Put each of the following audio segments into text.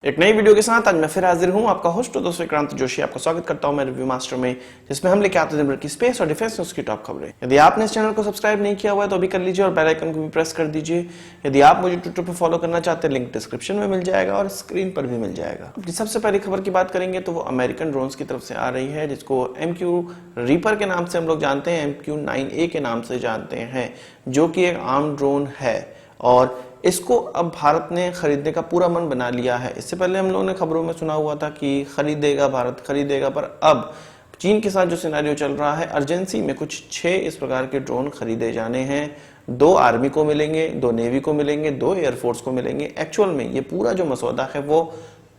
एक नई वीडियो के साथ आज मैं फिर हाजिर हूं। आपका होस्ट और दोस्त विक्रांत जोशी आपका स्वागत करता हूं मैं रिव्यू मास्टर में, जिसमें हम लेके आते हैं दिन भर की स्पेस और डिफेंस न्यूज की टॉप खबरें। यदि आपने इस चैनल को सब्सक्राइब नहीं किया हुआ है तो अभी कर लीजिए और बेल आइकन को भी प्रेस कर दीजिए। यदि आप मुझे ट्विटर पर फॉलो करना चाहते हैं, लिंक डिस्क्रिप्शन में मिल जाएगा और स्क्रीन पर भी मिल जाएगा। अपनी सबसे पहली खबर की बात करेंगे तो वो अमेरिकन ड्रोन्स की तरफ से आ रही है, जिसको MQ रीपर के नाम से हम लोग जानते हैं, MQ-9A के नाम से जानते हैं, जो कि एक आर्म ड्रोन है और इसको अब भारत ने खरीदने का पूरा मन बना लिया है। इससे पहले हम लोगों ने खबरों में सुना हुआ था कि खरीदेगा भारत खरीदेगा, पर अब चीन के साथ जो सिनेरियो चल रहा है, अर्जेंसी में कुछ 6 इस प्रकार के ड्रोन खरीदे जाने हैं। 2 आर्मी को मिलेंगे, 2 नेवी को मिलेंगे, 2 एयरफोर्स को मिलेंगे। एक्चुअल में ये पूरा जो मसौदा है वो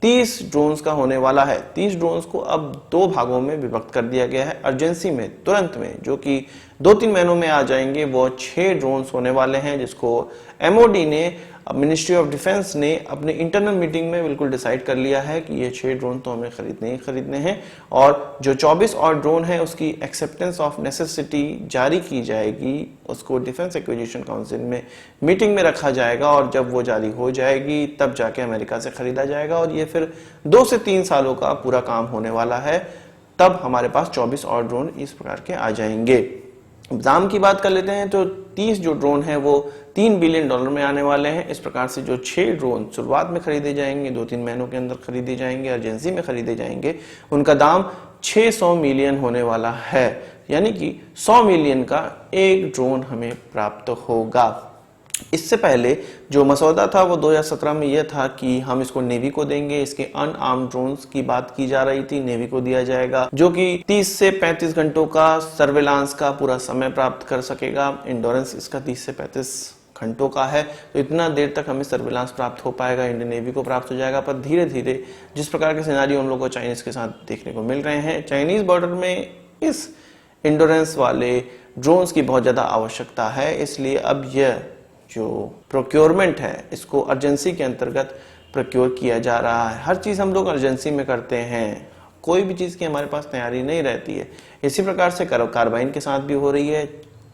30 ड्रोन्स का होने वाला है। 30 ड्रोन्स को अब 2 भागों में विभक्त कर दिया गया है। अर्जेंसी में तुरंत में, जो कि 2-3 महीनों में आ जाएंगे, वो 6 ड्रोन्स होने वाले हैं, जिसको MOD ने, मिनिस्ट्री ऑफ डिफेंस ने अपने इंटरनल मीटिंग में बिल्कुल डिसाइड कर लिया है कि ये 6 ड्रोन तो हमें खरीदने ही खरीदने हैं। और जो 24 और ड्रोन है उसकी एक्सेप्टेंस ऑफ नेसेसिटी जारी की जाएगी, उसको डिफेंस एक्विजिशन काउंसिल में मीटिंग में रखा जाएगा और जब वो जारी हो जाएगी तब जाके अमेरिका से खरीदा जाएगा और ये फिर 2 से 3 सालों का पूरा काम होने वाला है। तब हमारे पास 24 और ड्रोन इस प्रकार के आ जाएंगे। दाम की बात कर लेते हैं तो 30 जो ड्रोन है वो $3 बिलियन में आने वाले हैं। इस प्रकार से जो 6 ड्रोन शुरुआत में खरीदे जाएंगे, 2-3 महीनों के अंदर खरीदे जाएंगे, अर्जेंसी में खरीदे जाएंगे, उनका दाम 600 मिलियन होने वाला है। यानी कि 100 मिलियन का एक ड्रोन हमें प्राप्त होगा। इससे पहले जो मसौदा था वो 2017 में यह था कि हम इसको नेवी को देंगे। इसके अनआर्म्ड ड्रोन्स की बात की जा रही थी, नेवी को दिया जाएगा, जो कि 30 से 35 घंटों का सर्वेलांस का पूरा समय प्राप्त कर सकेगा। इंडोरेंस इसका 30 से 35 घंटों का है, तो इतना देर तक हमें सर्वेलांस प्राप्त हो पाएगा, इंडियन नेवी को प्राप्त हो जाएगा। पर धीरे धीरे जिस प्रकार के सिनेरियो हम लोग को चाइनीज के साथ देखने को मिल रहे हैं, चाइनीज बॉर्डर में इस इंडोरेंस वाले ड्रोन्स की बहुत ज्यादा आवश्यकता है। इसलिए अब यह जो प्रोक्योरमेंट है इसको अर्जेंसी के अंतर्गत प्रोक्योर किया जा रहा है। हर चीज हम लोग अर्जेंसी में करते हैं, कोई भी चीज की हमारे पास तैयारी नहीं रहती है। इसी प्रकार से कार्बाइन के साथ भी हो रही है।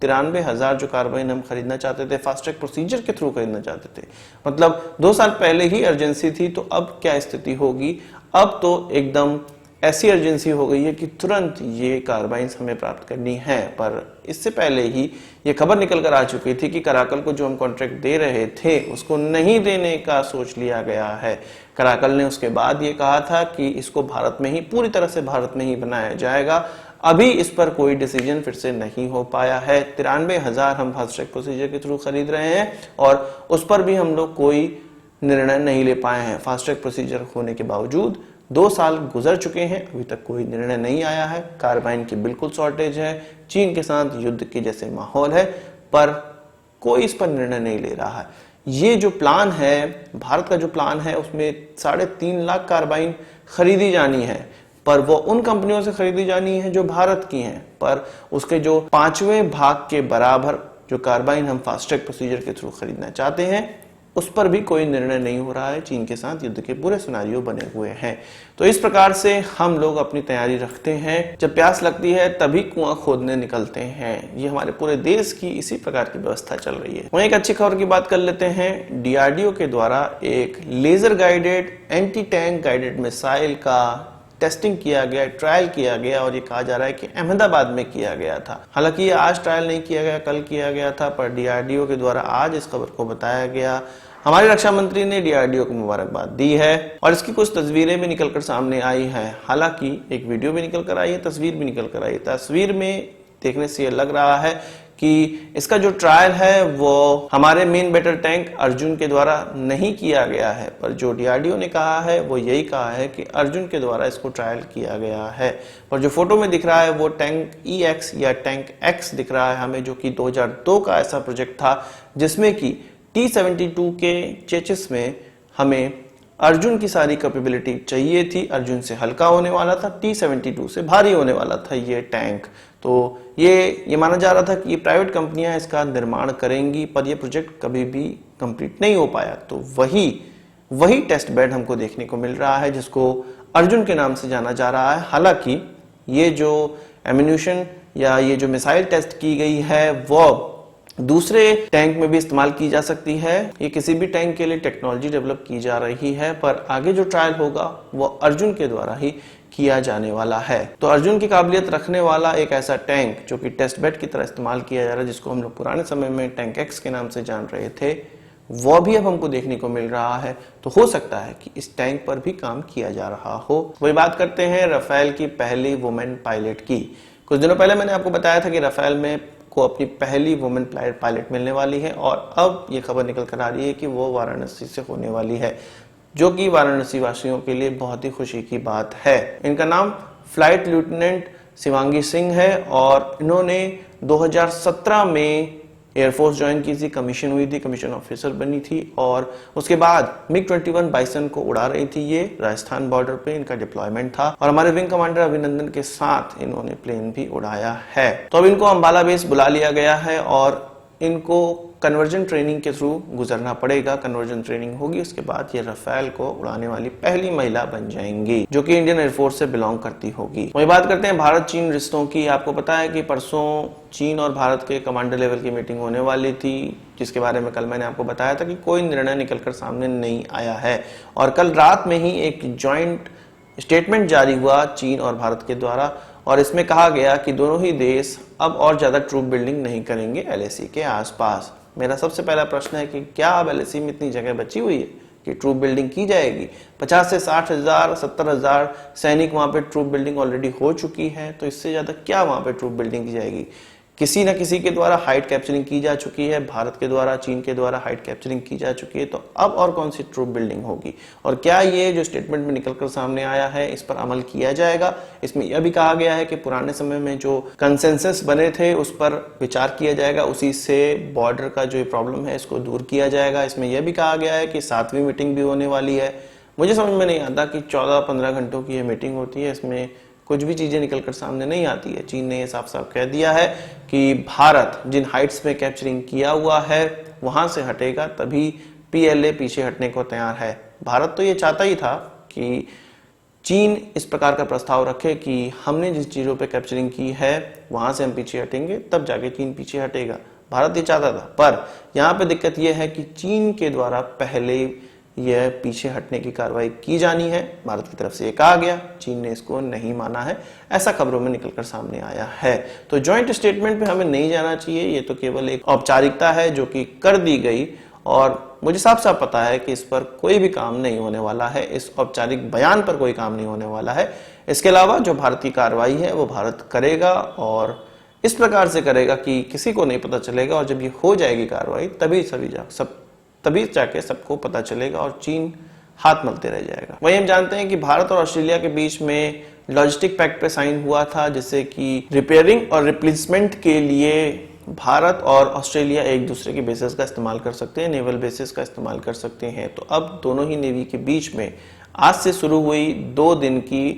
93,000 जो कार्बाइन हम खरीदना चाहते थे, फास्ट ट्रैक प्रोसीजर के थ्रू खरीदना चाहते थे, मतलब 2 साल पहले ही अर्जेंसी थी। तो अब क्या स्थिति होगी? अब तो एकदम ऐसी अर्जेंसी हो गई है कि तुरंत ये कार्बाइंस हमें प्राप्त करनी है। पर इससे पहले ही ये खबर निकल कर आ चुकी थी कि कराकल को जो हम कॉन्ट्रैक्ट दे रहे थे उसको नहीं देने का सोच लिया गया है। कराकल ने उसके बाद ये कहा था कि इसको भारत में ही, पूरी तरह से भारत में ही बनाया जाएगा। अभी इस पर कोई डिसीजन फिर से नहीं हो पाया है। 93,000 हम फास्ट ट्रैक प्रोसीजर के थ्रू खरीद रहे हैं और उस पर भी हम लोग कोई निर्णय नहीं ले पाए हैं। फास्ट ट्रैक प्रोसीजर होने के बावजूद 2 साल गुजर चुके हैं, अभी तक कोई निर्णय नहीं आया है। कार्बाइन की बिल्कुल शॉर्टेज है, चीन के साथ युद्ध के जैसे माहौल है, पर कोई इस पर निर्णय नहीं ले रहा है। ये जो प्लान है, भारत का जो प्लान है, उसमें 3.5 लाख कार्बाइन खरीदी जानी है, पर वो उन कंपनियों से खरीदी जानी है जो भारत की हैं। पर उसके जो 5वें भाग के बराबर जो कार्बाइन हम फास्ट ट्रैक प्रोसीजर के थ्रू खरीदना चाहते हैं, उस पर भी कोई निर्णय नहीं हो रहा है। चीन के साथ युद्ध के पूरे सिनेरियो बने हुए हैं। तो इस प्रकार से हम लोग अपनी तैयारी रखते हैं, जब प्यास लगती है तभी कुआं खोदने निकलते हैं। ये हमारे पूरे देश की इसी प्रकार की व्यवस्था चल रही है। वहीं एक अच्छी खबर की बात कर लेते हैं। DRDO के द्वारा एक laser guided anti tank guided missile का टेस्टिंग किया गया, ट्रायल किया गया और ये कहा जा रहा है कि अहमदाबाद में किया गया था। हालांकि ये आज ट्रायल नहीं किया गया, कल किया गया था, पर DRDO के द्वारा आज इस खबर को बताया गया। हमारे रक्षा मंत्री ने DRDO को मुबारकबाद दी है और इसकी कुछ तस्वीरें भी निकलकर सामने आई हैं। हालांकि एक वीडियो भी निकल कर आई है, तस्वीर भी निकल कर आई है। तस्वीर में देखने से ये लग रहा है कि इसका जो ट्रायल है वो हमारे मेन बैटल टैंक अर्जुन के द्वारा नहीं किया गया है, पर जो DRDO ने कहा है वो यही कहा है कि अर्जुन के द्वारा इसको ट्रायल किया गया है। पर जो फोटो में दिख रहा है वो टैंक EX या टैंक X दिख रहा है हमें, जो कि 2002 का ऐसा प्रोजेक्ट था जिसमें कि T-72 के चेचिस में हमें अर्जुन की सारी कैपेबिलिटी चाहिए थी। अर्जुन से हल्का होने वाला था, T-72 से भारी होने वाला था ये टैंक। तो ये माना जा रहा था कि ये प्राइवेट कंपनियां इसका निर्माण करेंगी, पर ये प्रोजेक्ट कभी भी कंप्लीट नहीं हो पाया। तो वही टेस्ट बेड हमको देखने को मिल रहा है, जिसको अर्जुन के नाम से जाना जा रहा है। हालांकि ये जो एम्यूनिशन या ये जो मिसाइल टेस्ट की गई है वो दूसरे टैंक में भी इस्तेमाल की जा सकती है। ये किसी भी टैंक के लिए टेक्नोलॉजी डेवलप की जा रही है, पर आगे जो ट्रायल होगा वो अर्जुन के द्वारा ही किया जाने वाला है। तो अर्जुन की काबिलियत रखने वाला एक ऐसा टैंक जो कि टेस्ट बेड की तरह इस्तेमाल किया जा रहा है, जिसको हम लोग पुराने समय में टैंक एक्स के नाम से जान रहे थे, वो भी अब हमको देखने को मिल रहा है। तो हो सकता है कि इस टैंक पर भी काम किया जा रहा हो। वही बात करते हैं राफेल की पहली वुमेन पायलट की। कुछ दिनों पहले मैंने आपको बताया था कि राफेल में को अपनी पहली वुमेन पायलट मिलने वाली है, और अब ये खबर निकल कर आ रही है कि वो वाराणसी से होने वाली है, जो कि वाराणसी वासियों के लिए बहुत ही खुशी की बात है। इनका नाम फ्लाइट लेफ्टिनेंट शिवांगी सिंह है, और इन्होंने 2017 में एयरफोर्स ज्वाइन की थी, कमीशन हुई थी, कमीशन ऑफिसर बनी थी, और उसके बाद MiG-21 बाइसन को उड़ा रही थी। ये राजस्थान बॉर्डर पे इनका डिप्लॉयमेंट था, और हमारे विंग कमांडर अभिनंदन के साथ इन्होंने प्लेन भी उड़ाया है। तो अब इनको अंबाला बेस बुला लिया गया है, और इनको कन्वर्जन ट्रेनिंग के थ्रू गुजरना पड़ेगा। कन्वर्जन ट्रेनिंग होगी, उसके बाद ये राफेल को उड़ाने वाली पहली महिला बन जाएंगी, जो कि इंडियन एयरफोर्स से बिलोंग करती होगी। वही बात करते हैं भारत चीन रिश्तों की। आपको पता है कि परसों चीन और भारत के कमांडर लेवल की मीटिंग होने वाली थी, जिसके बारे में कल मैंने आपको बताया था कि कोई निर्णय निकलकर सामने नहीं आया है, और कल रात में ही एक ज्वाइंट स्टेटमेंट जारी हुआ चीन और भारत के द्वारा, और इसमें कहा गया कि दोनों ही देश अब और ज्यादा ट्रूप बिल्डिंग नहीं करेंगे LAC के आसपास। मेरा सबसे पहला प्रश्न है कि क्या अब LAC में इतनी जगह बची हुई है कि ट्रूप बिल्डिंग की जाएगी? 50 से 60 हजार 70 हजार सैनिक वहां पे ट्रूप बिल्डिंग ऑलरेडी हो चुकी है, तो इससे ज्यादा क्या वहां पे ट्रूप बिल्डिंग की जाएगी? किसी न किसी के द्वारा हाइट कैप्चरिंग की जा चुकी है, भारत के द्वारा, चीन के द्वारा हाइट कैप्चरिंग की जा चुकी है, तो अब और कौन सी ट्रूप बिल्डिंग होगी? और क्या ये जो स्टेटमेंट में निकलकर सामने आया है, इस पर अमल किया जाएगा? इसमें यह भी कहा गया है कि पुराने समय में जो कंसेंसस बने थे उस पर विचार किया जाएगा, उसी से बॉर्डर का जो प्रॉब्लम है इसको दूर किया जाएगा। इसमें यह भी कहा गया है कि 7वीं मीटिंग भी होने वाली है। मुझे समझ में नहीं आता कि 14-15 घंटों की यह मीटिंग होती है, इसमें कुछ भी चीजें निकलकर सामने नहीं आती है। चीन ने यह साफ साफ कह दिया है कि भारत जिन हाइट्स में कैप्चरिंग किया हुआ है वहां से हटेगा, तभी PLA पीछे हटने को तैयार है। भारत तो ये चाहता ही था कि चीन इस प्रकार का प्रस्ताव रखे कि हमने जिस चीजों पे कैप्चरिंग की है वहां से हम पीछे हटेंगे, तब जाके चीन पीछे हटेगा। भारत ये चाहता था, पर यहाँ पे दिक्कत यह है कि चीन के द्वारा पहले यह पीछे हटने की कार्रवाई की जानी है। भारत की तरफ से ये कहा गया, चीन ने इसको नहीं माना है, ऐसा खबरों में निकलकर सामने आया है। तो जॉइंट स्टेटमेंट पे हमें नहीं जाना चाहिए, ये तो केवल एक औपचारिकता है जो कि कर दी गई, और मुझे साफ साफ पता है कि इस पर कोई भी काम नहीं होने वाला है, इस औपचारिक बयान पर कोई काम नहीं होने वाला है। इसके अलावा जो भारत की कार्रवाई है वो भारत करेगा, और इस प्रकार से करेगा कि किसी को नहीं पता चलेगा, और जब ये हो जाएगी कार्रवाई तभी जाके सबको पता चलेगा और चीन हाथ मलते रह जाएगा। वही हम जानते हैं कि भारत और ऑस्ट्रेलिया के बीच में लॉजिस्टिक पैक्ट पे साइन हुआ था, जिससे कि रिपेयरिंग और रिप्लेसमेंट के लिए भारत और ऑस्ट्रेलिया एक दूसरे के बेसिस का इस्तेमाल कर सकते हैं, नेवल बेसिस का इस्तेमाल कर सकते हैं। तो अब दोनों ही नेवी के बीच में आज से शुरू हुई 2 दिन की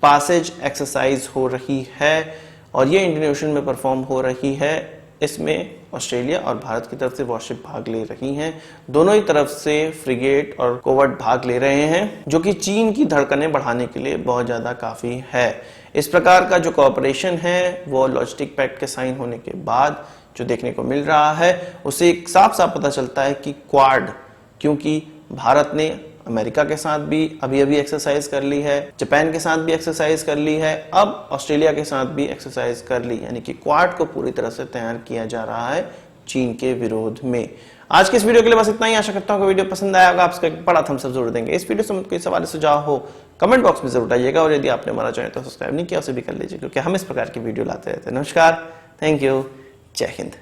पासेज एक्सरसाइज हो रही है, और ये इंडियन ओशन में परफॉर्म हो रही है। इसमें ऑस्ट्रेलिया और भारत की तरफ से वॉरशिप भाग ले रही हैं। दोनों ही तरफ से फ्रिगेट और कोवर्ट भाग ले रहे हैं, जो कि चीन की धड़कनें बढ़ाने के लिए बहुत ज्यादा काफी है। इस प्रकार का जो कोऑपरेशन है वो लॉजिस्टिक पैक्ट के साइन होने के बाद जो देखने को मिल रहा है, उसे साफ साफ पता चलता है कि क्वाड, क्योंकि भारत ने अमेरिका के साथ भी अभी एक्सरसाइज कर ली है, जापान के साथ भी एक्सरसाइज कर ली है, अब ऑस्ट्रेलिया के साथ भी एक्सरसाइज कर ली, यानी कि क्वाड को पूरी तरह से तैयार किया जा रहा है चीन के विरोध में। आज के इस वीडियो के लिए बस इतना ही। आशा करता हूं कि वीडियो पसंद आया होगा, आपको एक बड़ा थम्स अप जरूर देंगे। इस वीडियो से कोई सवाल सुझाव हो कमेंट बॉक्स में जरूर बताइएगा, और यदि आपने हमारा चैनल तो सब्सक्राइब नहीं किया उसे भी कर लीजिए, क्योंकि हम इस प्रकार की वीडियो लाते रहते हैं। नमस्कार, थैंक यू, जय हिंद।